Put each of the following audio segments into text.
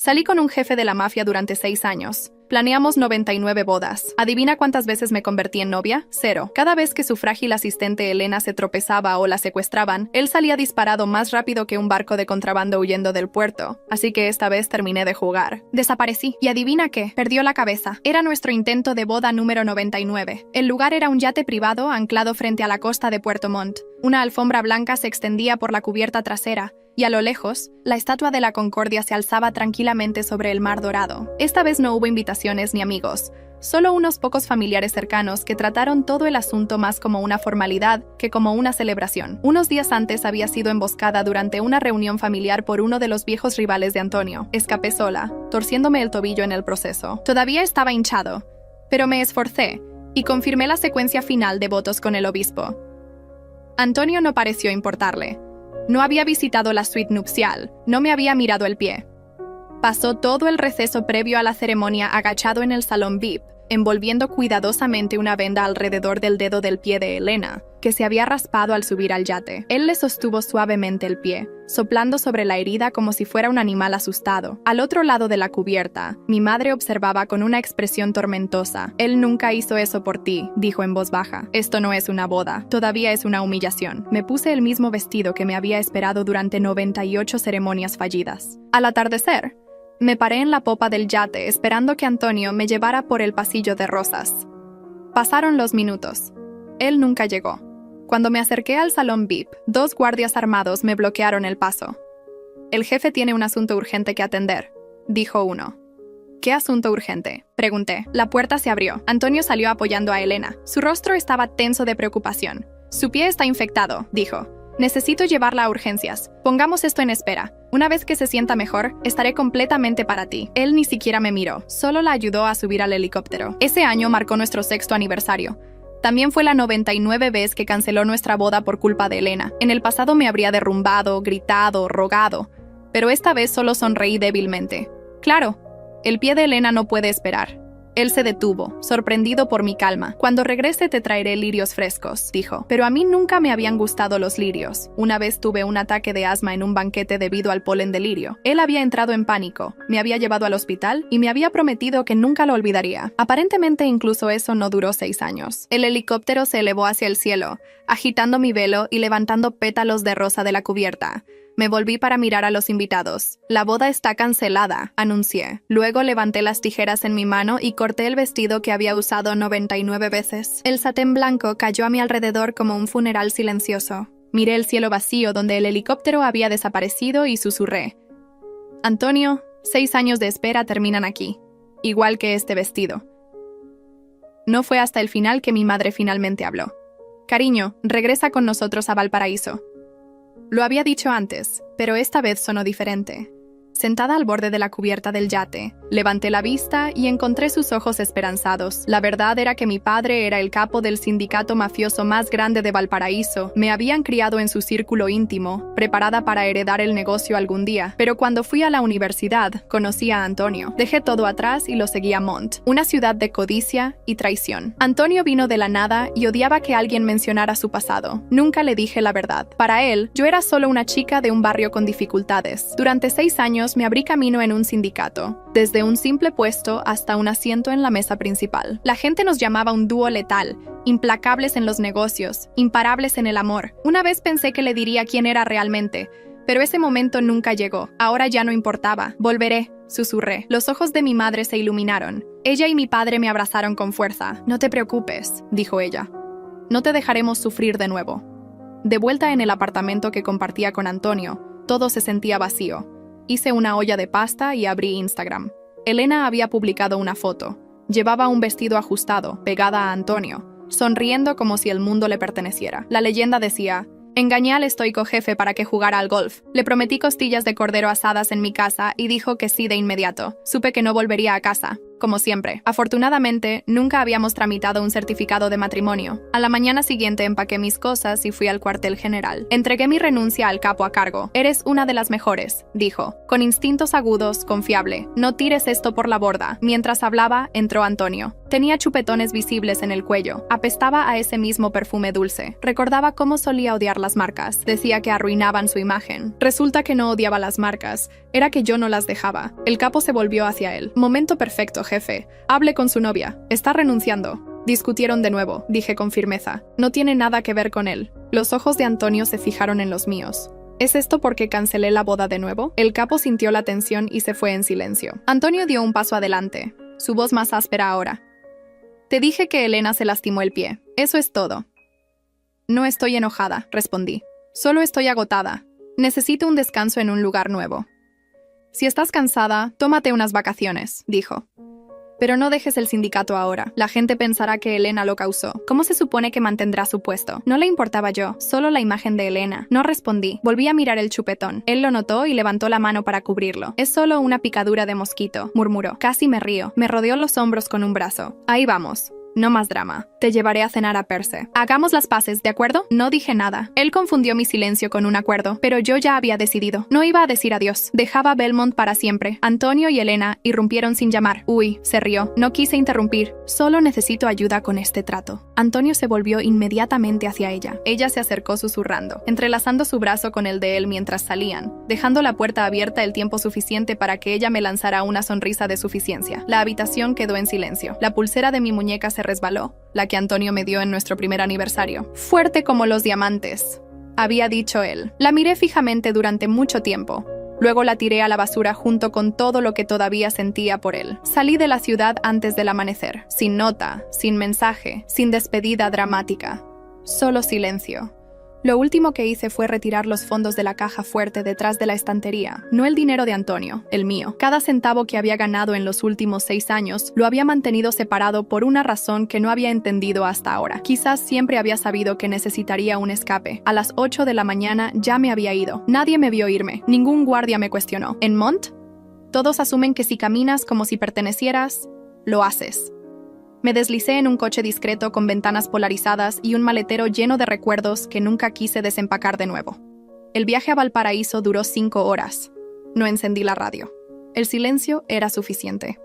Salí con un jefe de la mafia durante 6 años. Planeamos 99 bodas. ¿Adivina cuántas veces me convertí en novia? 0. Cada vez que su frágil asistente Elena se tropezaba o la secuestraban, él salía disparado más rápido que un barco de contrabando huyendo del puerto. Así que esta vez terminé de jugar. Desaparecí. ¿Y adivina qué? Perdió la cabeza. Era nuestro intento de boda número 99. El lugar era un yate privado anclado frente a la costa de Puerto Montt. Una alfombra blanca se extendía por la cubierta trasera, y a lo lejos, la estatua de la Concordia se alzaba tranquilamente sobre el mar dorado. Esta vez no hubo invitaciones ni amigos, solo unos pocos familiares cercanos que trataron todo el asunto más como una formalidad que como una celebración. Unos días antes había sido emboscada durante una reunión familiar por uno de los viejos rivales de Antonio. Escapé sola, torciéndome el tobillo en el proceso. Todavía estaba hinchado, pero me esforcé y confirmé la secuencia final de votos con el obispo. Antonio no pareció importarle. No había visitado la suite nupcial, no me había mirado el pie. Pasó todo el receso previo a la ceremonia agachado en el salón VIP, envolviendo cuidadosamente una venda alrededor del dedo del pie de Elena, que se había raspado al subir al yate. Él le sostuvo suavemente el pie, soplando sobre la herida como si fuera un animal asustado. Al otro lado de la cubierta, mi madre observaba con una expresión tormentosa. «Él nunca hizo eso por ti», dijo en voz baja. «Esto no es una boda, todavía es una humillación». Me puse el mismo vestido que me había esperado durante 98 ceremonias fallidas. Al atardecer, me paré en la popa del yate esperando que Antonio me llevara por el pasillo de rosas. Pasaron los minutos. Él nunca llegó. Cuando me acerqué al salón VIP, 2 guardias armados me bloquearon el paso. «El jefe tiene un asunto urgente que atender», dijo uno. «¿Qué asunto urgente?», pregunté. La puerta se abrió. Antonio salió apoyando a Elena. Su rostro estaba tenso de preocupación. «Su pie está infectado», dijo. «Necesito llevarla a urgencias. Pongamos esto en espera. Una vez que se sienta mejor, estaré completamente para ti». Él ni siquiera me miró, solo la ayudó a subir al helicóptero. Ese año marcó nuestro 6º aniversario. También fue la 99 vez que canceló nuestra boda por culpa de Elena. En el pasado me habría derrumbado, gritado, rogado, pero esta vez solo sonreí débilmente. «Claro, el pie de Elena no puede esperar». Él se detuvo, sorprendido por mi calma. «Cuando regrese te traeré lirios frescos», dijo. Pero a mí nunca me habían gustado los lirios. Una vez tuve un ataque de asma en un banquete debido al polen de lirio. Él había entrado en pánico, me había llevado al hospital y me había prometido que nunca lo olvidaría. Aparentemente incluso eso no duró 6 años. El helicóptero se elevó hacia el cielo, agitando mi velo y levantando pétalos de rosa de la cubierta. Me volví para mirar a los invitados. «La boda está cancelada», anuncié. Luego levanté las tijeras en mi mano y corté el vestido que había usado 99 veces. El satén blanco cayó a mi alrededor como un funeral silencioso. Miré el cielo vacío donde el helicóptero había desaparecido y susurré. «Antonio, 6 años de espera terminan aquí, igual que este vestido». No fue hasta el final que mi madre finalmente habló. «Cariño, regresa con nosotros a Valparaíso». Lo había dicho antes, pero esta vez sonó diferente. Sentada al borde de la cubierta del yate, levanté la vista y encontré sus ojos esperanzados. La verdad era que mi padre era el capo del sindicato mafioso más grande de Valparaíso. Me habían criado en su círculo íntimo, preparada para heredar el negocio algún día. Pero cuando fui a la universidad, conocí a Antonio. Dejé todo atrás y lo seguí a Montt, una ciudad de codicia y traición. Antonio vino de la nada y odiaba que alguien mencionara su pasado. Nunca le dije la verdad. Para él, yo era solo una chica de un barrio con dificultades. Durante 6 años me abrí camino en un sindicato, desde un simple puesto hasta un asiento en la mesa principal. La gente nos llamaba un dúo letal, implacables en los negocios, imparables en el amor. Una vez pensé que le diría quién era realmente, pero ese momento nunca llegó. Ahora ya no importaba. «Volveré», susurré. Los ojos de mi madre se iluminaron. Ella y mi padre me abrazaron con fuerza. «No te preocupes», dijo ella. «No te dejaremos sufrir de nuevo». De vuelta en el apartamento que compartía con Antonio, todo se sentía vacío. Hice una olla de pasta y abrí Instagram. Elena había publicado una foto. Llevaba un vestido ajustado, pegada a Antonio, sonriendo como si el mundo le perteneciera. La leyenda decía: «Engañé al estoico jefe para que jugara al golf. Le prometí costillas de cordero asadas en mi casa y dijo que sí de inmediato. Supe que no volvería a casa, como siempre. Afortunadamente, nunca habíamos tramitado un certificado de matrimonio. A la mañana siguiente empaqué mis cosas y fui al cuartel general. Entregué mi renuncia al capo a cargo. «Eres una de las mejores», dijo, con instintos agudos, confiable. «No tires esto por la borda». Mientras hablaba, entró Antonio. Tenía chupetones visibles en el cuello. Apestaba a ese mismo perfume dulce. Recordaba cómo solía odiar las marcas. Decía que arruinaban su imagen. Resulta que no odiaba las marcas. Era que yo no las dejaba. El capo se volvió hacia él. Momento perfecto, jefe. Hable con su novia. Está renunciando. Discutieron de nuevo, dije con firmeza. No tiene nada que ver con él. Los ojos de Antonio se fijaron en los míos. ¿Es esto porque cancelé la boda de nuevo? El capo sintió la tensión y se fue en silencio. Antonio dio un paso adelante, su voz más áspera ahora. Te dije que Elena se lastimó el pie. Eso es todo. No estoy enojada, respondí. Solo estoy agotada. Necesito un descanso en un lugar nuevo. Si estás cansada, tómate unas vacaciones, dijo. Pero no dejes el sindicato ahora. La gente pensará que Elena lo causó. ¿Cómo se supone que mantendrá su puesto? No le importaba yo, solo la imagen de Elena. No respondí. Volví a mirar el chupetón. Él lo notó y levantó la mano para cubrirlo. Es solo una picadura de mosquito, murmuró. Casi me río. Me rodeó los hombros con un brazo. Ahí vamos. No más drama. Te llevaré a cenar a Perse. Hagamos las paces, ¿de acuerdo? No dije nada. Él confundió mi silencio con un acuerdo, pero yo ya había decidido. No iba a decir adiós. Dejaba Belmont para siempre. Antonio y Elena irrumpieron sin llamar. Uy, se rió. No quise interrumpir. Solo necesito ayuda con este trato. Antonio se volvió inmediatamente hacia ella. Ella se acercó susurrando, entrelazando su brazo con el de él mientras salían, dejando la puerta abierta el tiempo suficiente para que ella me lanzara una sonrisa de suficiencia. La habitación quedó en silencio. La pulsera de mi muñeca se resbaló, la que Antonio me dio en nuestro primer aniversario. Fuerte como los diamantes, había dicho él. La miré fijamente durante mucho tiempo. Luego la tiré a la basura junto con todo lo que todavía sentía por él. Salí de la ciudad antes del amanecer, sin nota, sin mensaje, sin despedida dramática. Solo silencio. Lo último que hice fue retirar los fondos de la caja fuerte detrás de la estantería, no el dinero de Antonio, el mío. Cada centavo que había ganado en los últimos 6 años lo había mantenido separado por una razón que no había entendido hasta ahora. Quizás siempre había sabido que necesitaría un escape. A las 8 de la mañana ya me había ido. Nadie me vio irme. Ningún guardia me cuestionó. ¿En Mont? Todos asumen que si caminas como si pertenecieras, lo haces. Me deslicé en un coche discreto con ventanas polarizadas y un maletero lleno de recuerdos que nunca quise desempacar de nuevo. El viaje a Valparaíso duró 5 horas. No encendí la radio. El silencio era suficiente.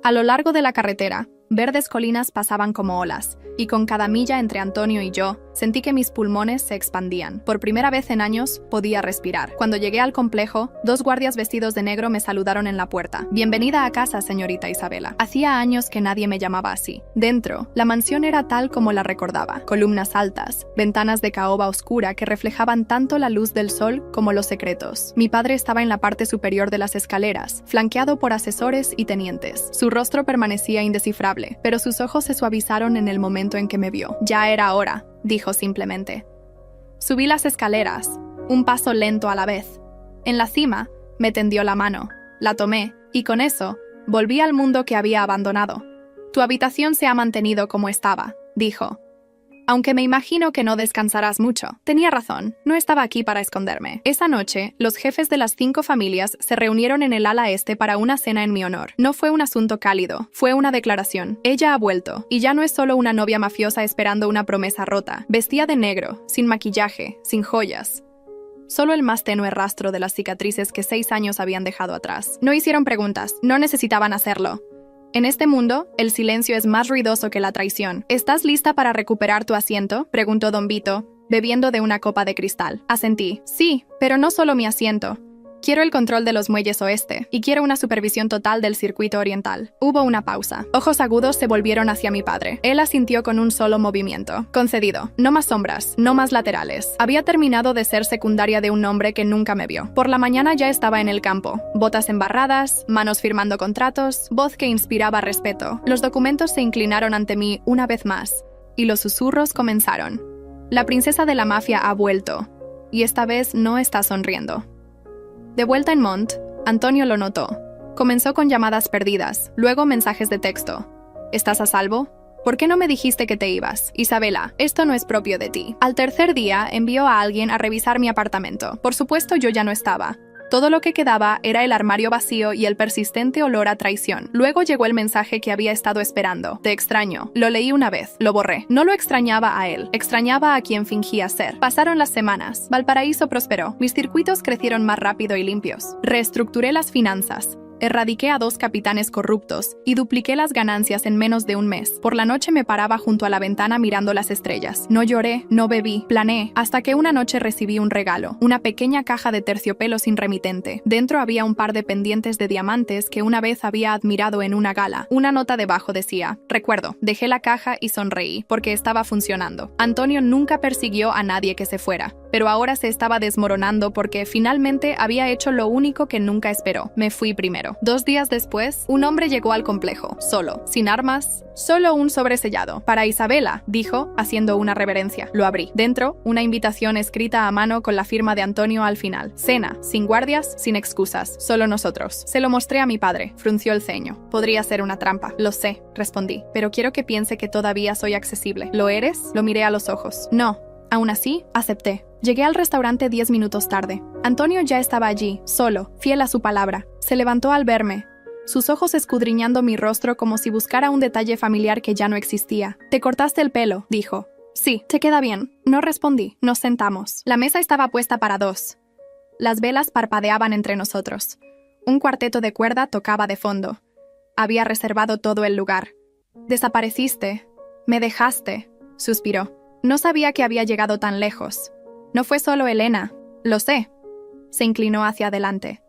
A lo largo de la carretera, verdes colinas pasaban como olas, y con cada milla entre Antonio y yo, sentí que mis pulmones se expandían. Por primera vez en años, podía respirar. Cuando llegué al complejo, 2 guardias vestidos de negro me saludaron en la puerta. Bienvenida a casa, señorita Isabela. Hacía años que nadie me llamaba así. Dentro, la mansión era tal como la recordaba. Columnas altas, ventanas de caoba oscura que reflejaban tanto la luz del sol como los secretos. Mi padre estaba en la parte superior de las escaleras, flanqueado por asesores y tenientes. Su rostro permanecía indescifrable, pero sus ojos se suavizaron en el momento en que me vio. Ya era hora, dijo simplemente. Subí las escaleras, un paso lento a la vez. En la cima, me tendió la mano, la tomé, y con eso, volví al mundo que había abandonado. Tu habitación se ha mantenido como estaba, dijo. Aunque me imagino que no descansarás mucho. Tenía razón, no estaba aquí para esconderme. Esa noche, los jefes de las 5 familias se reunieron en el ala este para una cena en mi honor. No fue un asunto cálido, fue una declaración. Ella ha vuelto, y ya no es solo una novia mafiosa esperando una promesa rota. Vestía de negro, sin maquillaje, sin joyas. Solo el más tenue rastro de las cicatrices que 6 años habían dejado atrás. No hicieron preguntas, no necesitaban hacerlo. En este mundo, el silencio es más ruidoso que la traición. ¿Estás lista para recuperar tu asiento?, preguntó Don Vito, bebiendo de una copa de cristal. Asentí. Sí, pero no solo mi asiento. Quiero el control de los muelles oeste, y quiero una supervisión total del circuito oriental. Hubo una pausa. Ojos agudos se volvieron hacia mi padre. Él asintió con un solo movimiento. Concedido. No más sombras, no más laterales. Había terminado de ser secundaria de un hombre que nunca me vio. Por la mañana ya estaba en el campo. Botas embarradas, manos firmando contratos, voz que inspiraba respeto. Los documentos se inclinaron ante mí una vez más, y los susurros comenzaron. La princesa de la mafia ha vuelto, y esta vez no está sonriendo. De vuelta en Mont, Antonio lo notó. Comenzó con llamadas perdidas, luego mensajes de texto. ¿Estás a salvo? ¿Por qué no me dijiste que te ibas? Isabela, esto no es propio de ti. Al tercer día, envió a alguien a revisar mi apartamento. Por supuesto, yo ya no estaba. Todo lo que quedaba era el armario vacío y el persistente olor a traición. Luego llegó el mensaje que había estado esperando. Te extraño. Lo leí una vez. Lo borré. No lo extrañaba a él. Extrañaba a quien fingía ser. Pasaron las semanas. Valparaíso prosperó. Mis circuitos crecieron más rápido y limpios. Reestructuré las finanzas. Erradiqué a 2 capitanes corruptos y dupliqué las ganancias en menos de un mes. Por la noche me paraba junto a la ventana mirando las estrellas. No lloré, no bebí, planeé, hasta que una noche recibí un regalo, una pequeña caja de terciopelo sin remitente. Dentro había un par de pendientes de diamantes que una vez había admirado en una gala. Una nota debajo decía: recuerdo, dejé la caja y sonreí, porque estaba funcionando. Antonio nunca persiguió a nadie que se fuera, pero ahora se estaba desmoronando porque finalmente había hecho lo único que nunca esperó. Me fui primero. 2 días después, un hombre llegó al complejo, solo, sin armas, solo un sobre sellado. Para Isabela, dijo, haciendo una reverencia. Lo abrí. Dentro, una invitación escrita a mano con la firma de Antonio al final. Cena, sin guardias, sin excusas, solo nosotros. Se lo mostré a mi padre. Frunció el ceño. Podría ser una trampa. Lo sé, respondí, pero quiero que piense que todavía soy accesible. ¿Lo eres? Lo miré a los ojos. No. Aún así, acepté. Llegué al restaurante 10 minutos tarde. Antonio ya estaba allí, solo, fiel a su palabra. Se levantó al verme, sus ojos escudriñando mi rostro como si buscara un detalle familiar que ya no existía. «Te cortaste el pelo», dijo. «Sí, te queda bien». No respondí. Nos sentamos. La mesa estaba puesta para 2. Las velas parpadeaban entre nosotros. Un cuarteto de cuerda tocaba de fondo. Había reservado todo el lugar. «Desapareciste. Me dejaste», suspiró. No sabía que había llegado tan lejos. No fue solo Elena. Lo sé. Se inclinó hacia adelante.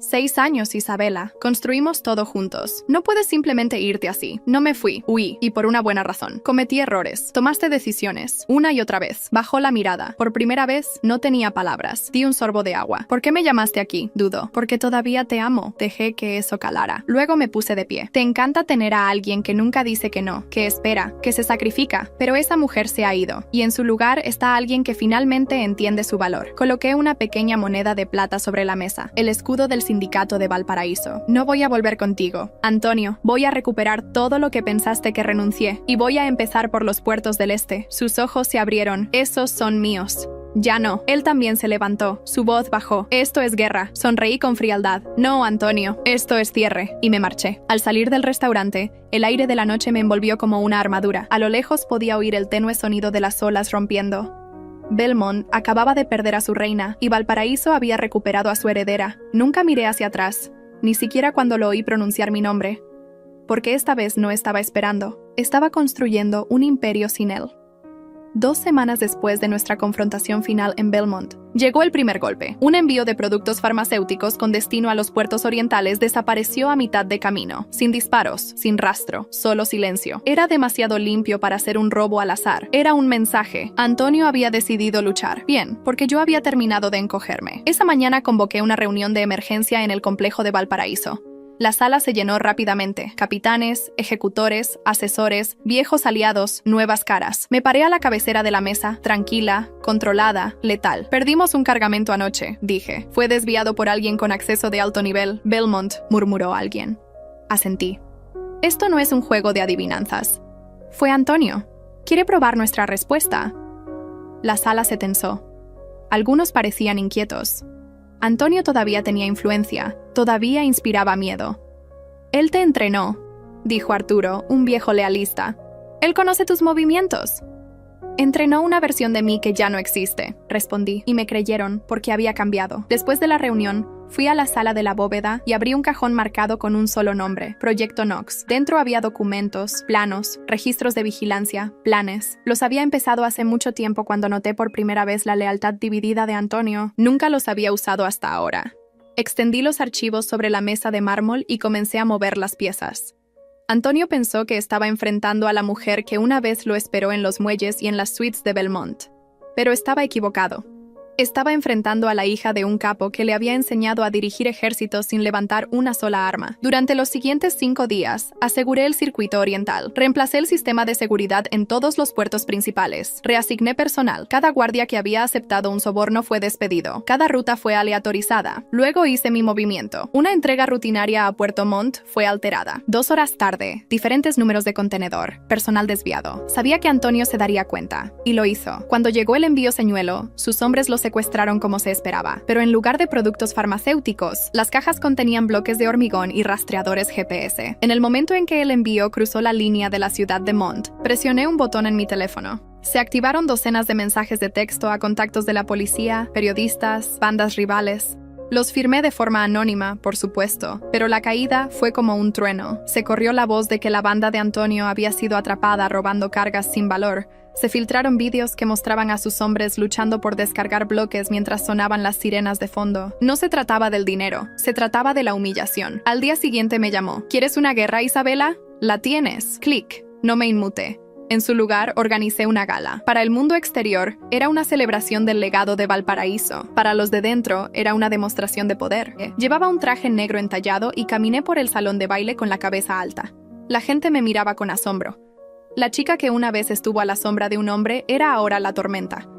6 años, Isabela. Construimos todo juntos. No puedes simplemente irte así. No me fui. Huí. Y por una buena razón. Cometí errores. Tomaste decisiones. Una y otra vez. Bajó la mirada. Por primera vez, no tenía palabras. Di un sorbo de agua. ¿Por qué me llamaste aquí? Dudó. Porque todavía te amo. Dejé que eso calara. Luego me puse de pie. Te encanta tener a alguien que nunca dice que no, que espera, que se sacrifica. Pero esa mujer se ha ido. Y en su lugar está alguien que finalmente entiende su valor. Coloqué una pequeña moneda de plata sobre la mesa. El escudo del sindicato de Valparaíso. No voy a volver contigo. Antonio, voy a recuperar todo lo que pensaste que renuncié. Y voy a empezar por los puertos del este. Sus ojos se abrieron. Esos son míos. Ya no. Él también se levantó. Su voz bajó. Esto es guerra. Sonreí con frialdad. No, Antonio. Esto es cierre. Y me marché. Al salir del restaurante, el aire de la noche me envolvió como una armadura. A lo lejos podía oír el tenue sonido de las olas rompiendo. Belmont acababa de perder a su reina y Valparaíso había recuperado a su heredera. Nunca miré hacia atrás, ni siquiera cuando lo oí pronunciar mi nombre, porque esta vez no estaba esperando. Estaba construyendo un imperio sin él. 2 semanas después de nuestra confrontación final en Belmont, llegó el primer golpe. Un envío de productos farmacéuticos con destino a los puertos orientales desapareció a mitad de camino, sin disparos, sin rastro, solo silencio. Era demasiado limpio para ser un robo al azar. Era un mensaje. Antonio había decidido luchar. Bien, porque yo había terminado de encogerme. Esa mañana convoqué una reunión de emergencia en el complejo de Valparaíso. La sala se llenó rápidamente. Capitanes, ejecutores, asesores, viejos aliados, nuevas caras. Me paré a la cabecera de la mesa, tranquila, controlada, letal. Perdimos un cargamento anoche, dije. Fue desviado por alguien con acceso de alto nivel. Belmont, murmuró alguien. Asentí. Esto no es un juego de adivinanzas. Fue Antonio. ¿Quiere probar nuestra respuesta? La sala se tensó. Algunos parecían inquietos. Antonio todavía tenía influencia, todavía inspiraba miedo. «Él te entrenó», dijo Arturo, un viejo lealista. «Él conoce tus movimientos». «Entrenó una versión de mí que ya no existe», respondí, y me creyeron porque había cambiado. Después de la reunión, fui a la sala de la bóveda y abrí un cajón marcado con un solo nombre, Proyecto Knox. Dentro había documentos, planos, registros de vigilancia, planes. Los había empezado hace mucho tiempo cuando noté por primera vez la lealtad dividida de Antonio. Nunca los había usado hasta ahora. Extendí los archivos sobre la mesa de mármol y comencé a mover las piezas. Antonio pensó que estaba enfrentando a la mujer que una vez lo esperó en los muelles y en las suites de Belmont. Pero estaba equivocado. Estaba enfrentando a la hija de un capo que le había enseñado a dirigir ejércitos sin levantar una sola arma. Durante los siguientes 5 días, aseguré el circuito oriental. Reemplacé el sistema de seguridad en todos los puertos principales. Reasigné personal. Cada guardia que había aceptado un soborno fue despedido. Cada ruta fue aleatorizada. Luego hice mi movimiento. Una entrega rutinaria a Puerto Montt fue alterada. 2 horas tarde, diferentes números de contenedor. Personal desviado. Sabía que Antonio se daría cuenta. Y lo hizo. Cuando llegó el envío señuelo, sus hombres lo secuestraron como se esperaba, pero en lugar de productos farmacéuticos, las cajas contenían bloques de hormigón y rastreadores GPS. En el momento en que el envío cruzó la línea de la ciudad de Montt, presioné un botón en mi teléfono. Se activaron docenas de mensajes de texto a contactos de la policía, periodistas, bandas rivales. Los firmé de forma anónima, por supuesto, pero la caída fue como un trueno. Se corrió la voz de que la banda de Antonio había sido atrapada robando cargas sin valor. Se filtraron vídeos que mostraban a sus hombres luchando por descargar bloques mientras sonaban las sirenas de fondo. No se trataba del dinero, se trataba de la humillación. Al día siguiente me llamó. ¿Quieres una guerra, Isabela? La tienes. Clic. No me inmuté. En su lugar, organicé una gala. Para el mundo exterior, era una celebración del legado de Valparaíso. Para los de dentro, era una demostración de poder. Llevaba un traje negro entallado y caminé por el salón de baile con la cabeza alta. La gente me miraba con asombro. La chica que una vez estuvo a la sombra de un hombre era ahora la tormenta.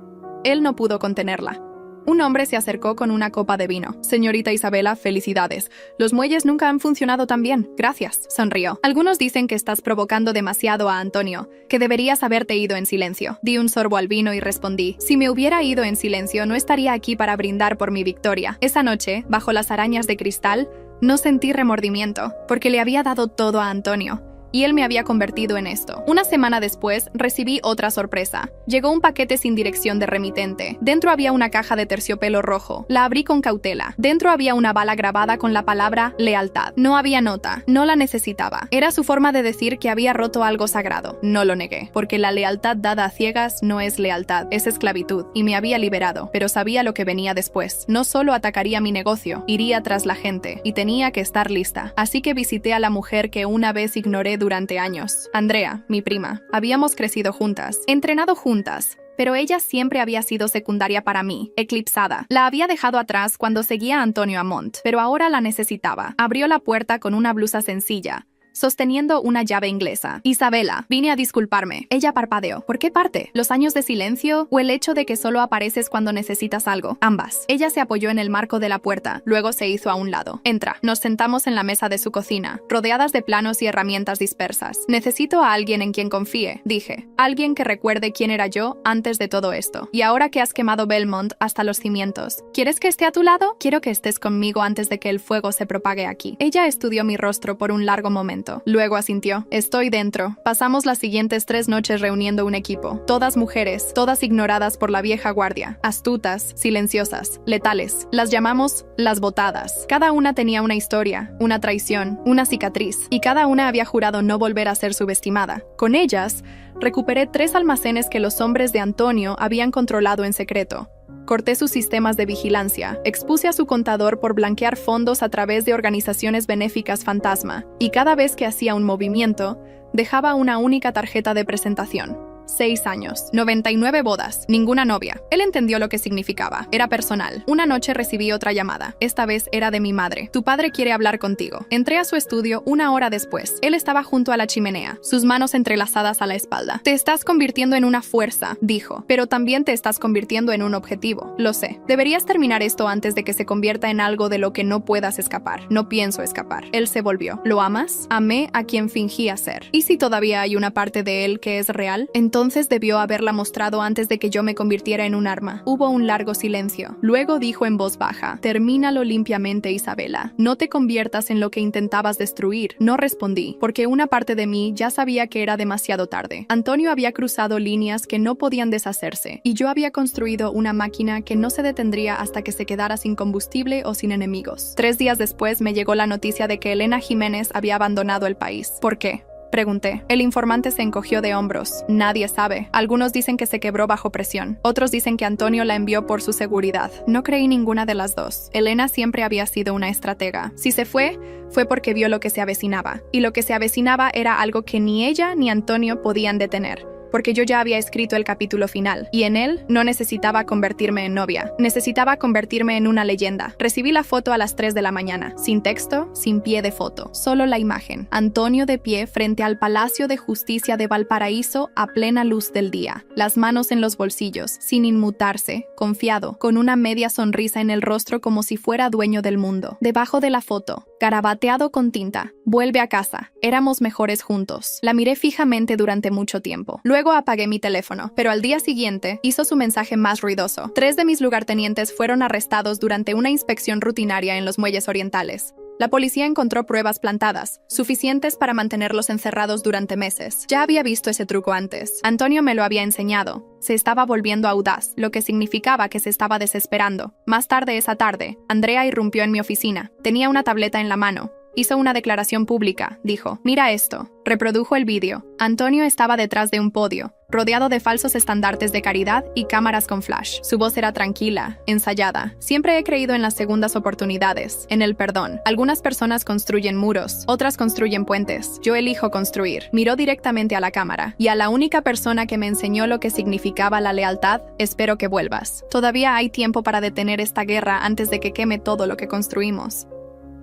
Él no pudo contenerla. Un hombre se acercó con una copa de vino. Señorita Isabela, felicidades. Los muelles nunca han funcionado tan bien. Gracias, sonrió. Algunos dicen que estás provocando demasiado a Antonio, que deberías haberte ido en silencio. Di un sorbo al vino y respondí, si me hubiera ido en silencio no estaría aquí para brindar por mi victoria. Esa noche, bajo las arañas de cristal, no sentí remordimiento, porque le había dado todo a Antonio. Y él me había convertido en esto. Una semana después, recibí otra sorpresa. Llegó un paquete sin dirección de remitente. Dentro había una caja de terciopelo rojo. La abrí con cautela. Dentro había una bala grabada con la palabra lealtad. No había nota. No la necesitaba. Era su forma de decir que había roto algo sagrado. No lo negué, porque la lealtad dada a ciegas no es lealtad, es esclavitud. Y me había liberado, pero sabía lo que venía después. No solo atacaría mi negocio, iría tras la gente. Y tenía que estar lista. Así que visité a la mujer que una vez ignoré durante años. Andrea, mi prima. Habíamos crecido juntas, entrenado juntas, pero ella siempre había sido secundaria para mí, eclipsada. La había dejado atrás cuando seguía a Antonio Amont, pero ahora la necesitaba. Abrió la puerta con una blusa sencilla, sosteniendo una llave inglesa. Isabela, vine a disculparme. Ella parpadeó. ¿Por qué parte? ¿Los años de silencio o el hecho de que solo apareces cuando necesitas algo? Ambas. Ella se apoyó en el marco de la puerta, luego se hizo a un lado. Entra. Nos sentamos en la mesa de su cocina, rodeadas de planos y herramientas dispersas. Necesito a alguien en quien confíe, dije. Alguien que recuerde quién era yo antes de todo esto. Y ahora que has quemado Belmont hasta los cimientos, ¿quieres que esté a tu lado? Quiero que estés conmigo antes de que el fuego se propague aquí. Ella estudió mi rostro por un largo momento. Luego asintió. Estoy dentro. Pasamos las siguientes 3 noches reuniendo un equipo. Todas mujeres, todas ignoradas por la vieja guardia. Astutas, silenciosas, letales. Las llamamos las botadas. Cada una tenía una historia, una traición, una cicatriz. Y cada una había jurado no volver a ser subestimada. Con ellas, recuperé 3 almacenes que los hombres de Antonio habían controlado en secreto. Corté sus sistemas de vigilancia, expuse a su contador por blanquear fondos a través de organizaciones benéficas fantasma, y cada vez que hacía un movimiento, dejaba una única tarjeta de presentación. 6 años, 99 bodas, ninguna novia. Él entendió lo que significaba. Era personal. Una noche recibí otra llamada. Esta vez era de mi madre. Tu padre quiere hablar contigo. Entré a su estudio 1 hora después. Él estaba junto a la chimenea, sus manos entrelazadas a la espalda. Te estás convirtiendo en una fuerza, dijo, pero también te estás convirtiendo en un objetivo. Lo sé. Deberías terminar esto antes de que se convierta en algo de lo que no puedas escapar. No pienso escapar. Él se volvió. ¿Lo amas? Amé a quien fingía ser. ¿Y si todavía hay una parte de él que es real? Entonces debió haberla mostrado antes de que yo me convirtiera en un arma. Hubo un largo silencio. Luego dijo en voz baja, termínalo limpiamente, Isabela. No te conviertas en lo que intentabas destruir. No respondí, porque una parte de mí ya sabía que era demasiado tarde. Antonio había cruzado líneas que no podían deshacerse, y yo había construido una máquina que no se detendría hasta que se quedara sin combustible o sin enemigos. 3 días después me llegó la noticia de que Elena Jiménez había abandonado el país. ¿Por qué? Pregunté. El informante se encogió de hombros. Nadie sabe. Algunos dicen que se quebró bajo presión. Otros dicen que Antonio la envió por su seguridad. No creí ninguna de las dos. Elena siempre había sido una estratega. Si se fue, fue porque vio lo que se avecinaba. Y lo que se avecinaba era algo que ni ella ni Antonio podían detener. Porque yo ya había escrito el capítulo final, y en él no necesitaba convertirme en novia, necesitaba convertirme en una leyenda. Recibí la foto a las 3 de la mañana, sin texto, sin pie de foto, solo la imagen. Antonio de pie frente al Palacio de Justicia de Valparaíso a plena luz del día, las manos en los bolsillos, sin inmutarse, confiado, con una media sonrisa en el rostro como si fuera dueño del mundo. Debajo de la foto, garabateado con tinta, vuelve a casa, éramos mejores juntos. La miré fijamente durante mucho tiempo. Luego apagué mi teléfono, pero al día siguiente hizo su mensaje más ruidoso. 3 de mis lugartenientes fueron arrestados durante una inspección rutinaria en los muelles orientales. La policía encontró pruebas plantadas, suficientes para mantenerlos encerrados durante meses. Ya había visto ese truco antes. Antonio me lo había enseñado. Se estaba volviendo audaz, lo que significaba que se estaba desesperando. Más tarde esa tarde, Andrea irrumpió en mi oficina. Tenía una tableta en la mano. Hizo una declaración pública. Dijo, mira esto. Reprodujo el vídeo. Antonio estaba detrás de un podio, rodeado de falsos estandartes de caridad y cámaras con flash. Su voz era tranquila, ensayada. Siempre he creído en las segundas oportunidades, en el perdón. Algunas personas construyen muros, otras construyen puentes. Yo elijo construir. Miró directamente a la cámara. Y a la única persona que me enseñó lo que significaba la lealtad, espero que vuelvas. Todavía hay tiempo para detener esta guerra antes de que queme todo lo que construimos.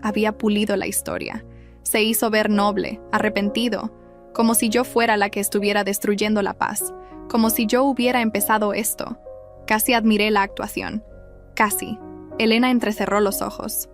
Había pulido la historia. Se hizo ver noble, arrepentido, como si yo fuera la que estuviera destruyendo la paz, como si yo hubiera empezado esto. Casi admiré la actuación. Casi. Elena entrecerró los ojos.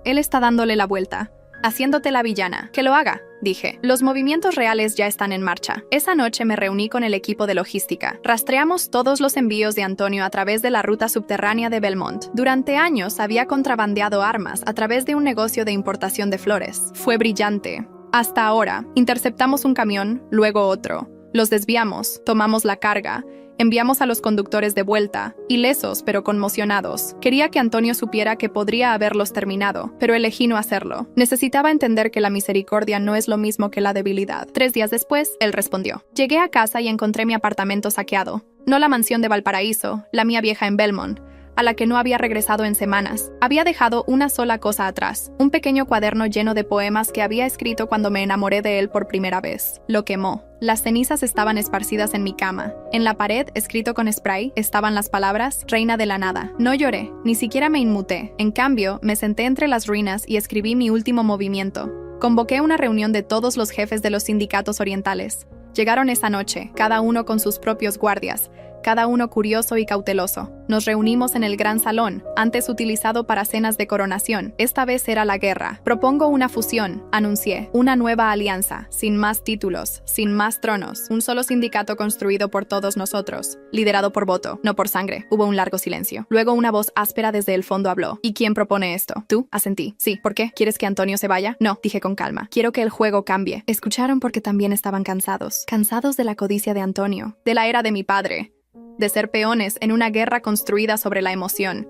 Él está dándole la vuelta, haciéndote la villana. Que lo haga, dije. Los movimientos reales ya están en marcha. Esa noche me reuní con el equipo de logística. Rastreamos todos los envíos de Antonio a través de la ruta subterránea de Belmont. Durante años había contrabandeado armas a través de un negocio de importación de flores. Fue brillante. Hasta ahora, interceptamos un camión, luego otro. Los desviamos, tomamos la carga, enviamos a los conductores de vuelta, ilesos pero conmocionados. Quería que Antonio supiera que podría haberlos terminado, pero elegí no hacerlo. Necesitaba entender que la misericordia no es lo mismo que la debilidad. 3 días después, él respondió. Llegué a casa y encontré mi apartamento saqueado. No la mansión de Valparaíso, la mía vieja en Belmont, a la que no había regresado en semanas. Había dejado una sola cosa atrás, un pequeño cuaderno lleno de poemas que había escrito cuando me enamoré de él por primera vez. Lo quemó. Las cenizas estaban esparcidas en mi cama. En la pared, escrito con spray, estaban las palabras «Reina de la nada». No lloré, ni siquiera me inmuté. En cambio, me senté entre las ruinas y escribí mi último movimiento. Convoqué una reunión de todos los jefes de los sindicatos orientales. Llegaron esa noche, cada uno con sus propios guardias, cada uno curioso y cauteloso. Nos reunimos en el gran salón, antes utilizado para cenas de coronación. Esta vez era la guerra. Propongo una fusión, anuncié. Una nueva alianza, sin más títulos, sin más tronos. Un solo sindicato construido por todos nosotros. Liderado por voto, no por sangre. Hubo un largo silencio. Luego una voz áspera desde el fondo habló. ¿Y quién propone esto? ¿Tú? Asentí. Sí. ¿Por qué? ¿Quieres que Antonio se vaya? No, dije con calma. Quiero que el juego cambie. Escucharon porque también estaban cansados. Cansados de la codicia de Antonio. De la era de mi padre. De ser peones en una guerra construida sobre la emoción.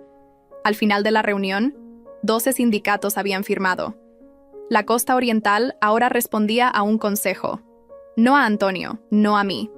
Al final de la reunión, 12 sindicatos habían firmado. La costa oriental ahora respondía a un consejo. No a Antonio, no a mí.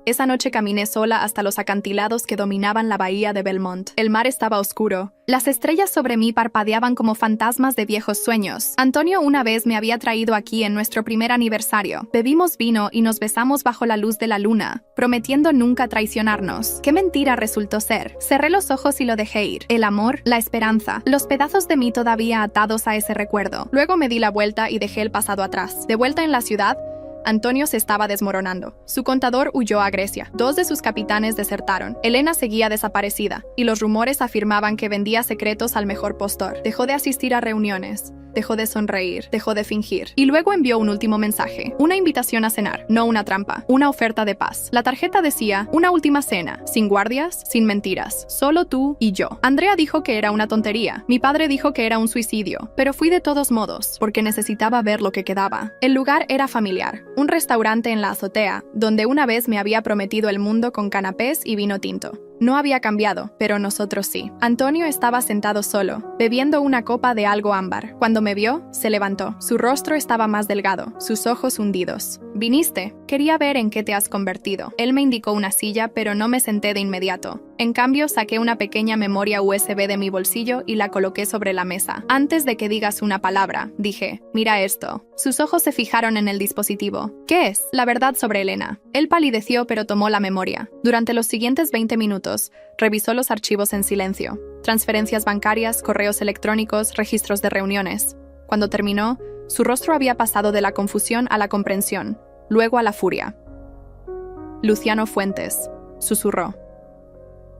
Esa noche caminé sola hasta los acantilados que dominaban la bahía de Belmont. El mar estaba oscuro. Las estrellas sobre mí parpadeaban como fantasmas de viejos sueños. Antonio una vez me había traído aquí en nuestro primer aniversario. Bebimos vino y nos besamos bajo la luz de la luna, prometiendo nunca traicionarnos. ¡Qué mentira resultó ser! Cerré los ojos y lo dejé ir. El amor, la esperanza, los pedazos de mí todavía atados a ese recuerdo. Luego me di la vuelta y dejé el pasado atrás. De vuelta en la ciudad, Antonio se estaba desmoronando. Su contador huyó a Grecia. 2 de sus capitanes desertaron. Elena seguía desaparecida, y los rumores afirmaban que vendía secretos al mejor postor. Dejó de asistir a reuniones. Dejó de sonreír, dejó de fingir. Y luego envió un último mensaje. Una invitación a cenar, no una trampa. Una oferta de paz. La tarjeta decía, una última cena, sin guardias, sin mentiras. Solo tú y yo. Andrea dijo que era una tontería. Mi padre dijo que era un suicidio. Pero fui de todos modos, porque necesitaba ver lo que quedaba. El lugar era familiar. Un restaurante en la azotea, donde una vez me había prometido el mundo con canapés y vino tinto. No había cambiado, pero nosotros sí. Antonio estaba sentado solo, bebiendo una copa de algo ámbar. Cuando me vio, se levantó. Su rostro estaba más delgado, sus ojos hundidos. «¿Viniste? Quería ver en qué te has convertido». Él me indicó una silla, pero no me senté de inmediato. En cambio, saqué una pequeña memoria USB de mi bolsillo y la coloqué sobre la mesa. «Antes de que digas una palabra», dije, «mira esto». Sus ojos se fijaron en el dispositivo. «¿Qué es?» «La verdad sobre Elena». Él palideció, pero tomó la memoria. Durante los siguientes 20 minutos, revisó los archivos en silencio. Transferencias bancarias, correos electrónicos, registros de reuniones. Cuando terminó, su rostro había pasado de la confusión a la comprensión, luego a la furia. «Luciano Fuentes», susurró.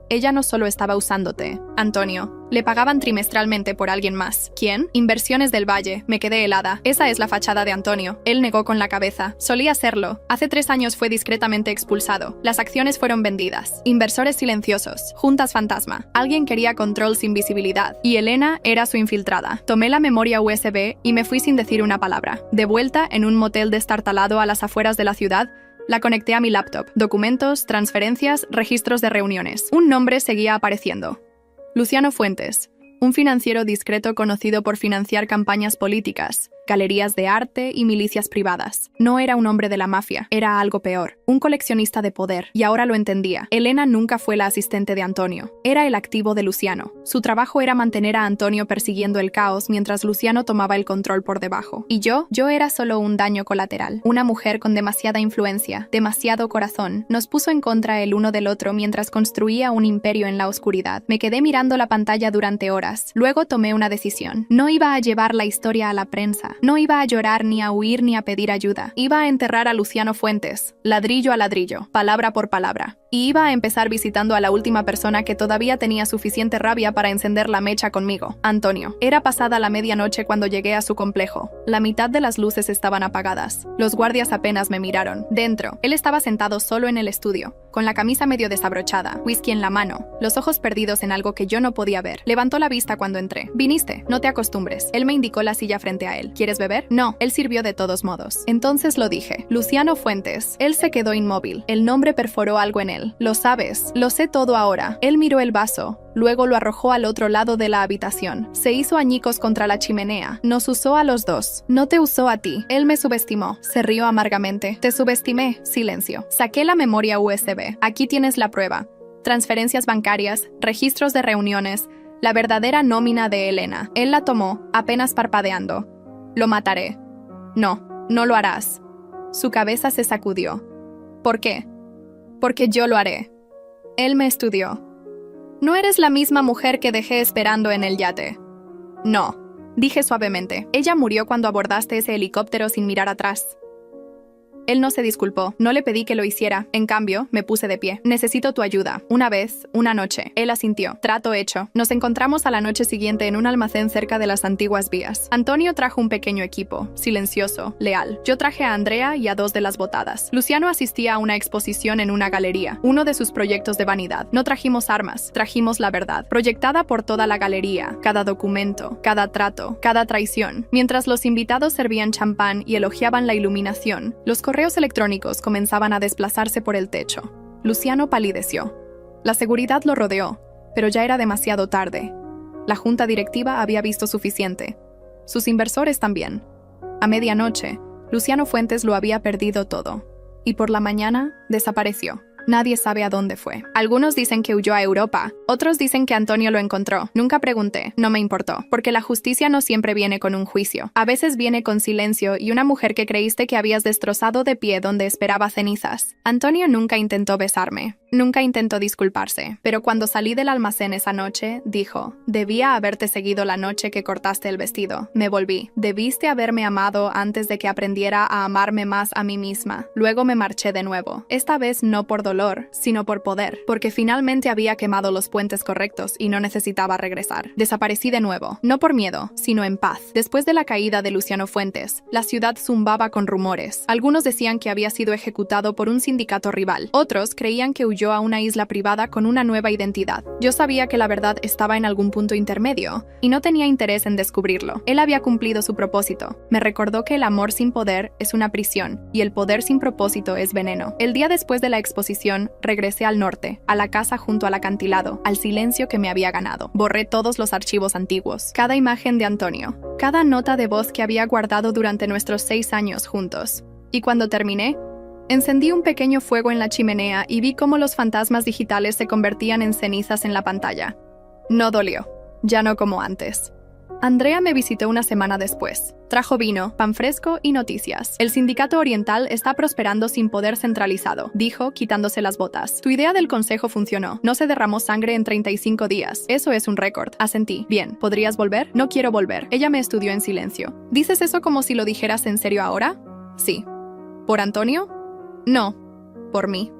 Ella no solo estaba usándote, Antonio. Le pagaban trimestralmente por alguien más. ¿Quién? Inversiones del Valle. Me quedé helada. Esa es la fachada de Antonio. Él negó con la cabeza. Solía serlo. Hace 3 años fue discretamente expulsado. Las acciones fueron vendidas. Inversores silenciosos. Juntas fantasma. Alguien quería control sin visibilidad. Y Elena era su infiltrada. Tomé la memoria USB y me fui sin decir una palabra. De vuelta en un motel destartalado a las afueras de la ciudad, la conecté a mi laptop. Documentos, transferencias, registros de reuniones. Un nombre seguía apareciendo. Luciano Fuentes, un financiero discreto conocido por financiar campañas políticas, galerías de arte y milicias privadas. No era un hombre de la mafia, era algo peor, un coleccionista de poder, y ahora lo entendía. Elena nunca fue la asistente de Antonio, era el activo de Luciano. Su trabajo era mantener a Antonio persiguiendo el caos mientras Luciano tomaba el control por debajo. Y yo era solo un daño colateral, una mujer con demasiada influencia, demasiado corazón. Nos puso en contra el uno del otro mientras construía un imperio en la oscuridad. Me quedé mirando la pantalla durante horas. Luego tomé una decisión. No iba a llevar la historia a la prensa. No iba a llorar, ni a huir, ni a pedir ayuda. Iba a enterrar a Luciano Fuentes, ladrillo a ladrillo, palabra por palabra. Y iba a empezar visitando a la última persona que todavía tenía suficiente rabia para encender la mecha conmigo, Antonio. Era pasada la medianoche cuando llegué a su complejo. La mitad de las luces estaban apagadas. Los guardias apenas me miraron. Dentro, él estaba sentado solo en el estudio, con la camisa medio desabrochada, whisky en la mano, los ojos perdidos en algo que yo no podía ver. Levantó la vista cuando entré. Viniste, no te acostumbres. Él me indicó la silla frente a él. ¿Quieres beber? No, él sirvió de todos modos. Entonces lo dije. Luciano Fuentes. Él se quedó inmóvil. El nombre perforó algo en él. Lo sabes. Lo sé todo ahora. Él miró el vaso. Luego lo arrojó al otro lado de la habitación. Se hizo añicos contra la chimenea. Nos usó a los dos. No te usó a ti. Él me subestimó. Se rió amargamente. Te subestimé. Silencio. Saqué la memoria USB. Aquí tienes la prueba. Transferencias bancarias, registros de reuniones, la verdadera nómina de Elena. Él la tomó, apenas parpadeando. Lo mataré. No, no lo harás. Su cabeza se sacudió. ¿Por qué? Porque yo lo haré. Él me estudió. No eres la misma mujer que dejé esperando en el yate. No, dije suavemente. Ella murió cuando abordaste ese helicóptero sin mirar atrás. Él no se disculpó, no le pedí que lo hiciera. En cambio, me puse de pie. Necesito tu ayuda. Una vez, una noche. Él asintió. Trato hecho. Nos encontramos a la noche siguiente en un almacén cerca de las antiguas vías. Antonio trajo un pequeño equipo, silencioso, leal. Yo traje a Andrea y a 2 de las botadas. Luciano asistía a una exposición en una galería, uno de sus proyectos de vanidad. No trajimos armas, trajimos la verdad, proyectada por toda la galería, cada documento, cada trato, cada traición. Mientras los invitados servían champán y elogiaban la iluminación, los correos electrónicos comenzaban a desplazarse por el techo. Luciano palideció. La seguridad lo rodeó, pero ya era demasiado tarde. La junta directiva había visto suficiente. Sus inversores también. A medianoche, Luciano Fuentes lo había perdido todo. Y por la mañana, desapareció. Nadie sabe a dónde fue. Algunos dicen que huyó a Europa, otros dicen que Antonio lo encontró. Nunca pregunté, no me importó, porque la justicia no siempre viene con un juicio. A veces viene con silencio y una mujer que creíste que habías destrozado de pie donde esperaba cenizas. Antonio nunca intentó besarme, nunca intentó disculparse, pero cuando salí del almacén esa noche, dijo, debía haberte seguido la noche que cortaste el vestido. Me volví. Debiste haberme amado antes de que aprendiera a amarme más a mí misma. Luego me marché de nuevo. Esta vez no por dolor, sino por poder, porque finalmente había quemado los puentes correctos y no necesitaba regresar. Desaparecí de nuevo, no por miedo, sino en paz. Después de la caída de Luciano Fuentes, la ciudad zumbaba con rumores. Algunos decían que había sido ejecutado por un sindicato rival. Otros creían que huyó a una isla privada con una nueva identidad. Yo sabía que la verdad estaba en algún punto intermedio, y no tenía interés en descubrirlo. Él había cumplido su propósito. Me recordó que el amor sin poder es una prisión, y el poder sin propósito es veneno. El día después de la exposición, regresé al norte, a la casa junto al acantilado, al silencio que me había ganado. Borré todos los archivos antiguos, cada imagen de Antonio, cada nota de voz que había guardado durante nuestros 6 años juntos. Y cuando terminé, encendí un pequeño fuego en la chimenea y vi cómo los fantasmas digitales se convertían en cenizas en la pantalla. No dolió, ya no como antes. Andrea me visitó una semana después. Trajo vino, pan fresco y noticias. El sindicato oriental está prosperando sin poder centralizado, dijo, quitándose las botas. Tu idea del consejo funcionó. No se derramó sangre en 35 días. Eso es un récord. Asentí. Bien, ¿podrías volver? No quiero volver. Ella me estudió en silencio. ¿Dices eso como si lo dijeras en serio ahora? Sí. ¿Por Antonio? No. Por mí.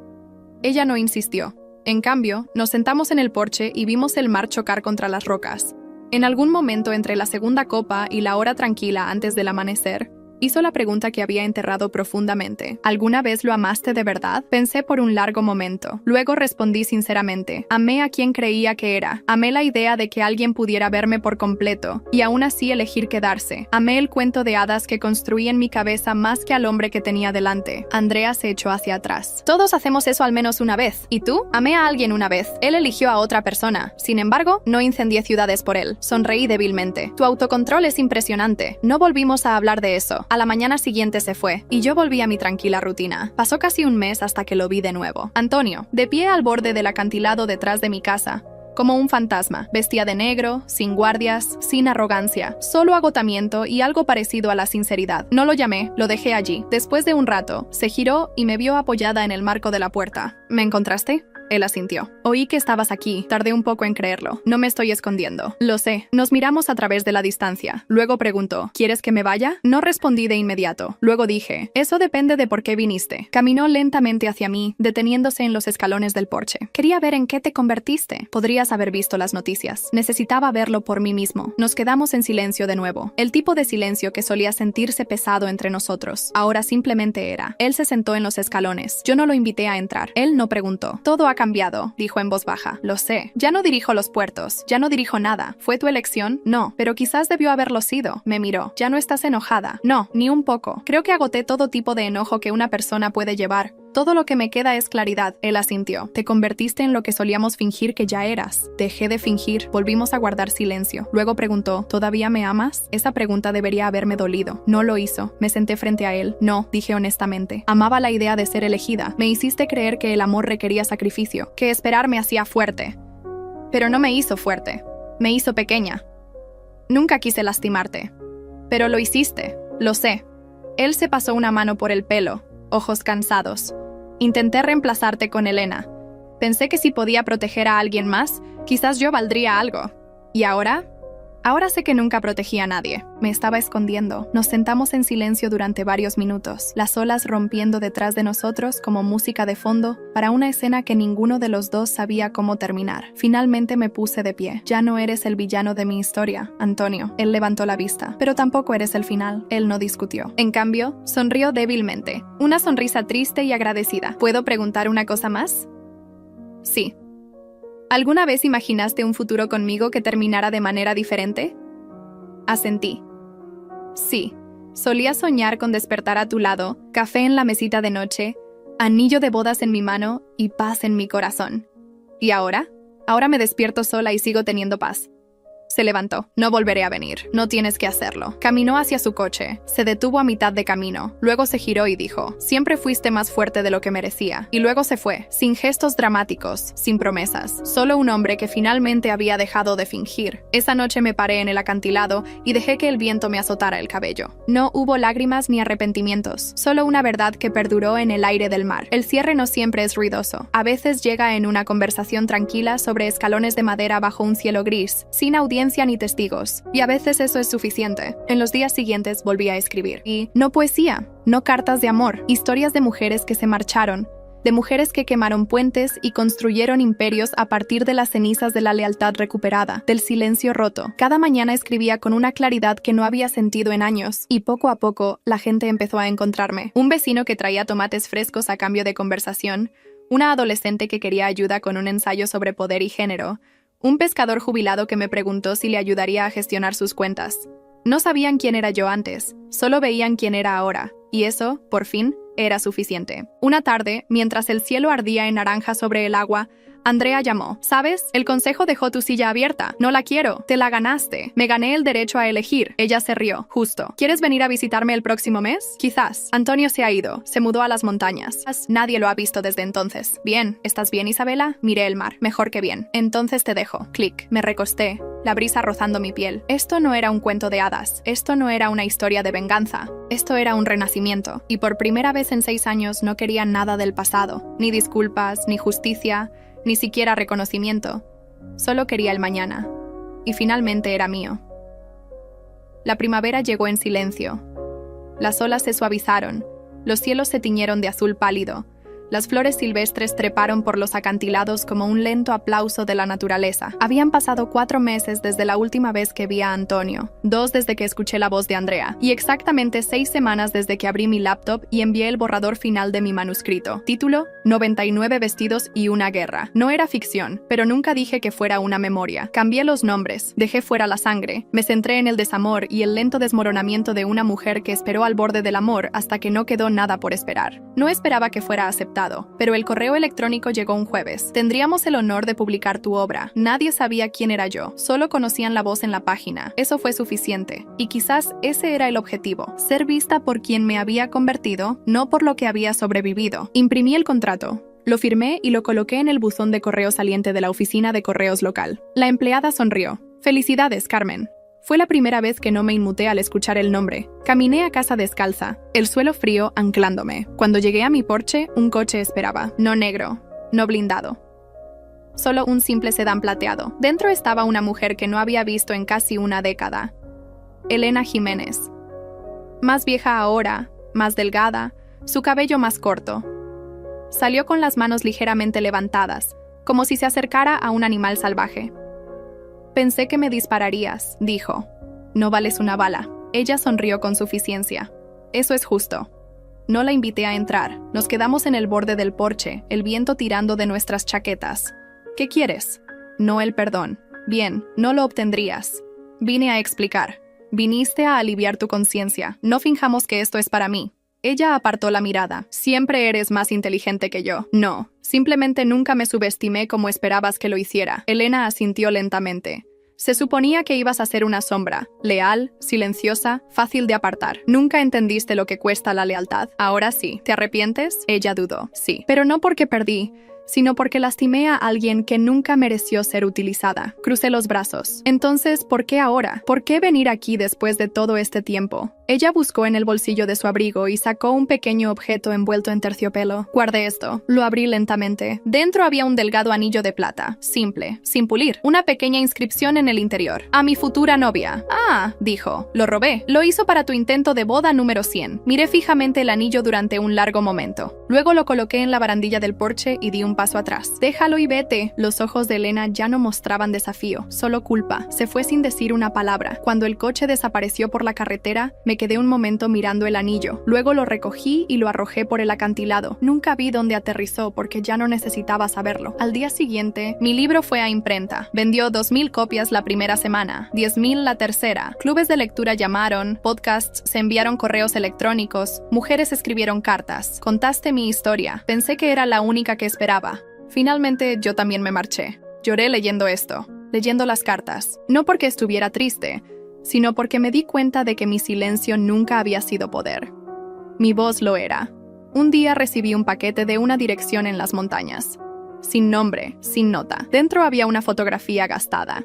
Ella no insistió. En cambio, nos sentamos en el porche y vimos el mar chocar contra las rocas. En algún momento entre la segunda copa y la hora tranquila antes del amanecer, hizo la pregunta que había enterrado profundamente. ¿Alguna vez lo amaste de verdad? Pensé por un largo momento. Luego respondí sinceramente. Amé a quien creía que era. Amé la idea de que alguien pudiera verme por completo y aún así elegir quedarse. Amé el cuento de hadas que construí en mi cabeza más que al hombre que tenía delante. Andrea se echó hacia atrás. Todos hacemos eso al menos una vez. ¿Y tú? Amé a alguien una vez. Él eligió a otra persona. Sin embargo, no incendié ciudades por él. Sonreí débilmente. Tu autocontrol es impresionante. No volvimos a hablar de eso. A la mañana siguiente se fue, y yo volví a mi tranquila rutina. Pasó casi un mes hasta que lo vi de nuevo. Antonio, de pie al borde del acantilado detrás de mi casa, como un fantasma, vestía de negro, sin guardias, sin arrogancia, solo agotamiento y algo parecido a la sinceridad. No lo llamé, lo dejé allí. Después de un rato, se giró y me vio apoyada en el marco de la puerta. ¿Me encontraste? Él asintió. Oí que estabas aquí. Tardé un poco en creerlo. No me estoy escondiendo. Lo sé. Nos miramos a través de la distancia. Luego preguntó, ¿quieres que me vaya? No respondí de inmediato. Luego dije, eso depende de por qué viniste. Caminó lentamente hacia mí, deteniéndose en los escalones del porche. Quería ver en qué te convertiste. Podrías haber visto las noticias. Necesitaba verlo por mí mismo. Nos quedamos en silencio de nuevo. El tipo de silencio que solía sentirse pesado entre nosotros. Ahora simplemente era. Él se sentó en los escalones. Yo no lo invité a entrar. Él no preguntó. Todo ha cambiado, dijo en voz baja. Lo sé. Ya no dirijo los puertos. Ya no dirijo nada. ¿Fue tu elección? No. Pero quizás debió haberlo sido. Me miró. ¿Ya no estás enojada? No, ni un poco. Creo que agoté todo tipo de enojo que una persona puede llevar. Todo lo que me queda es claridad. Él asintió. Te convertiste en lo que solíamos fingir que ya eras. Dejé de fingir. Volvimos a guardar silencio. Luego preguntó, ¿todavía me amas? Esa pregunta debería haberme dolido. No lo hizo. Me senté frente a él. No, dije honestamente. Amaba la idea de ser elegida. Me hiciste creer que el amor requería sacrificio, que esperar me hacía fuerte. Pero no me hizo fuerte. Me hizo pequeña. Nunca quise lastimarte. Pero lo hiciste. Lo sé. Él se pasó una mano por el pelo, ojos cansados. Intenté reemplazarte con Elena. Pensé que si podía proteger a alguien más, quizás yo valdría algo. ¿Y ahora? Ahora sé que nunca protegí a nadie. Me estaba escondiendo. Nos sentamos en silencio durante varios minutos, las olas rompiendo detrás de nosotros como música de fondo para una escena que ninguno de los dos sabía cómo terminar. Finalmente me puse de pie. Ya no eres el villano de mi historia, Antonio. Él levantó la vista. Pero tampoco eres el final. Él no discutió. En cambio, sonrió débilmente. Una sonrisa triste y agradecida. ¿Puedo preguntar una cosa más? Sí. ¿Alguna vez imaginaste un futuro conmigo que terminara de manera diferente? Asentí. Sí. Solía soñar con despertar a tu lado, café en la mesita de noche, anillo de bodas en mi mano y paz en mi corazón. ¿Y ahora? Ahora me despierto sola y sigo teniendo paz. Se levantó. No volveré a venir. No tienes que hacerlo. Caminó hacia su coche. Se detuvo a mitad de camino. Luego se giró y dijo, siempre fuiste más fuerte de lo que merecía. Y luego se fue, sin gestos dramáticos, sin promesas. Solo un hombre que finalmente había dejado de fingir. Esa noche me paré en el acantilado y dejé que el viento me azotara el cabello. No hubo lágrimas ni arrepentimientos. Solo una verdad que perduró en el aire del mar. El cierre no siempre es ruidoso. A veces llega en una conversación tranquila sobre escalones de madera bajo un cielo gris, sin audiencia ni testigos, y a veces eso es suficiente. En los días siguientes volví a escribir. Y no poesía, no cartas de amor, historias de mujeres que se marcharon, de mujeres que quemaron puentes y construyeron imperios a partir de las cenizas de la lealtad recuperada, del silencio roto. Cada mañana escribía con una claridad que no había sentido en años, y poco a poco la gente empezó a encontrarme. Un vecino que traía tomates frescos a cambio de conversación, una adolescente que quería ayuda con un ensayo sobre poder y género, un pescador jubilado que me preguntó si le ayudaría a gestionar sus cuentas. No sabían quién era yo antes, solo veían quién era ahora, y eso, por fin, era suficiente. Una tarde, mientras el cielo ardía en naranja sobre el agua, Andrea llamó. ¿Sabes? El consejo dejó tu silla abierta. No la quiero. Te la ganaste. Me gané el derecho a elegir. Ella se rió. Justo. ¿Quieres venir a visitarme el próximo mes? Quizás. Antonio se ha ido. Se mudó a las montañas. Nadie lo ha visto desde entonces. Bien. ¿Estás bien, Isabela? Miré el mar. Mejor que bien. Entonces te dejo. Clic. Me recosté, la brisa rozando mi piel. Esto no era un cuento de hadas. Esto no era una historia de venganza. Esto era un renacimiento. Y por primera vez en 6 años no quería nada del pasado. Ni disculpas, ni justicia, ni siquiera reconocimiento. Solo quería el mañana. Y finalmente era mío. La primavera llegó en silencio. Las olas se suavizaron. Los cielos se tiñeron de azul pálido. Las flores silvestres treparon por los acantilados como un lento aplauso de la naturaleza. Habían pasado 4 meses desde la última vez que vi a Antonio, 2 desde que escuché la voz de Andrea, y exactamente 6 semanas desde que abrí mi laptop y envié el borrador final de mi manuscrito. Título: 99 vestidos y una guerra. No era ficción, pero nunca dije que fuera una memoria. Cambié los nombres, dejé fuera la sangre, me centré en el desamor y el lento desmoronamiento de una mujer que esperó al borde del amor hasta que no quedó nada por esperar. No esperaba que fuera aceptado, pero el correo electrónico llegó un jueves. Tendríamos el honor de publicar tu obra. Nadie sabía quién era yo, solo conocían la voz en la página. Eso fue suficiente. Y quizás ese era el objetivo, ser vista por quien me había convertido, no por lo que había sobrevivido. Imprimí el contrato. Lo firmé y lo coloqué en el buzón de correo saliente de la oficina de correos local. La empleada sonrió. «Felicidades, Carmen». Fue la primera vez que no me inmuté al escuchar el nombre. Caminé a casa descalza, el suelo frío anclándome. Cuando llegué a mi porche, un coche esperaba. No negro, no blindado. Solo un simple sedán plateado. Dentro estaba una mujer que no había visto en casi una década. Elena Jiménez. Más vieja ahora, más delgada, su cabello más corto. Salió con las manos ligeramente levantadas, como si se acercara a un animal salvaje. «Pensé que me dispararías», dijo. «No vales una bala». Ella sonrió con suficiencia. «Eso es justo». No la invité a entrar. Nos quedamos en el borde del porche, el viento tirando de nuestras chaquetas. «¿Qué quieres?» «No el perdón». «Bien, no lo obtendrías». «Vine a explicar». «Viniste a aliviar tu conciencia. No finjamos que esto es para mí». Ella apartó la mirada. «Siempre eres más inteligente que yo». «No, simplemente nunca me subestimé como esperabas que lo hiciera». Elena asintió lentamente. «Se suponía que ibas a ser una sombra, leal, silenciosa, fácil de apartar. Nunca entendiste lo que cuesta la lealtad. Ahora sí. ¿Te arrepientes?» Ella dudó. «Sí. Pero no porque perdí, sino porque lastimé a alguien que nunca mereció ser utilizada». Crucé los brazos. «Entonces, ¿por qué ahora? ¿Por qué venir aquí después de todo este tiempo?» Ella buscó en el bolsillo de su abrigo y sacó un pequeño objeto envuelto en terciopelo. «Guardé esto». Lo abrí lentamente. Dentro había un delgado anillo de plata, simple, sin pulir. Una pequeña inscripción en el interior. «A mi futura novia». «Ah», dijo. «Lo robé. Lo hizo para tu intento de boda número 100». Miré fijamente el anillo durante un largo momento. Luego lo coloqué en la barandilla del porche y di un paso atrás. «Déjalo y vete». Los ojos de Elena ya no mostraban desafío, solo culpa. Se fue sin decir una palabra. Cuando el coche desapareció por la carretera, me quedé un momento mirando el anillo. Luego lo recogí y lo arrojé por el acantilado. Nunca vi dónde aterrizó porque ya no necesitaba saberlo. Al día siguiente, mi libro fue a imprenta. Vendió 2,000 copias la primera semana, 10,000 la tercera. Clubes de lectura llamaron, podcasts se enviaron correos electrónicos, mujeres escribieron cartas. Contaste mi historia. Pensé que era la única que esperaba. Finalmente, yo también me marché. Lloré leyendo esto, leyendo las cartas. No porque estuviera triste, sino porque me di cuenta de que mi silencio nunca había sido poder. Mi voz lo era. Un día recibí un paquete de una dirección en las montañas. Sin nombre, sin nota. Dentro había una fotografía gastada.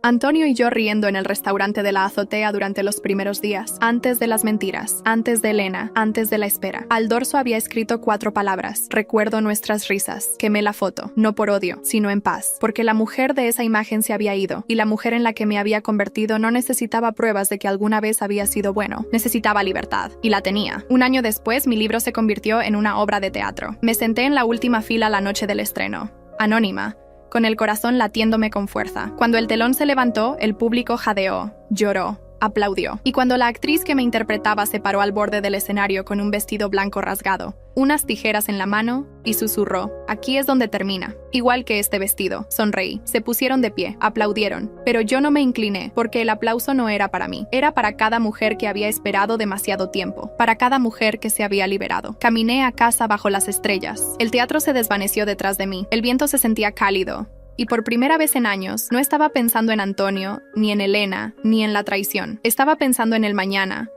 Antonio y yo riendo en el restaurante de la azotea durante los primeros días, antes de las mentiras, antes de Elena, antes de la espera. Al dorso había escrito 4 palabras. Recuerdo nuestras risas. Quemé la foto, no por odio, sino en paz, porque la mujer de esa imagen se había ido, y la mujer en la que me había convertido no necesitaba pruebas de que alguna vez había sido bueno. Necesitaba libertad, y la tenía. Un año después, mi libro se convirtió en una obra de teatro. Me senté en la última fila la noche del estreno. Anónima, con el corazón latiéndome con fuerza. Cuando el telón se levantó, el público jadeó, lloró, aplaudió. Y cuando la actriz que me interpretaba se paró al borde del escenario con un vestido blanco rasgado, unas tijeras en la mano, y susurró, «Aquí es donde termina». Igual que este vestido. Sonreí. Se pusieron de pie, aplaudieron. Pero yo no me incliné, porque el aplauso no era para mí. Era para cada mujer que había esperado demasiado tiempo. Para cada mujer que se había liberado. Caminé a casa bajo las estrellas. El teatro se desvaneció detrás de mí. El viento se sentía cálido. Y por primera vez en años, no estaba pensando en Antonio, ni en Elena, ni en la traición. Estaba pensando en el mañana,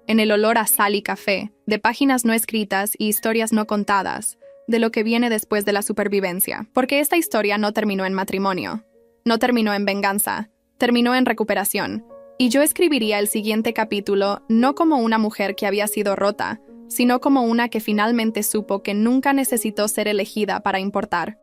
en el olor a sal y café, de páginas no escritas y historias no contadas, de lo que viene después de la supervivencia. Porque esta historia no terminó en matrimonio, no terminó en venganza, terminó en recuperación. Y yo escribiría el siguiente capítulo no como una mujer que había sido rota, sino como una que finalmente supo que nunca necesitó ser elegida para importar.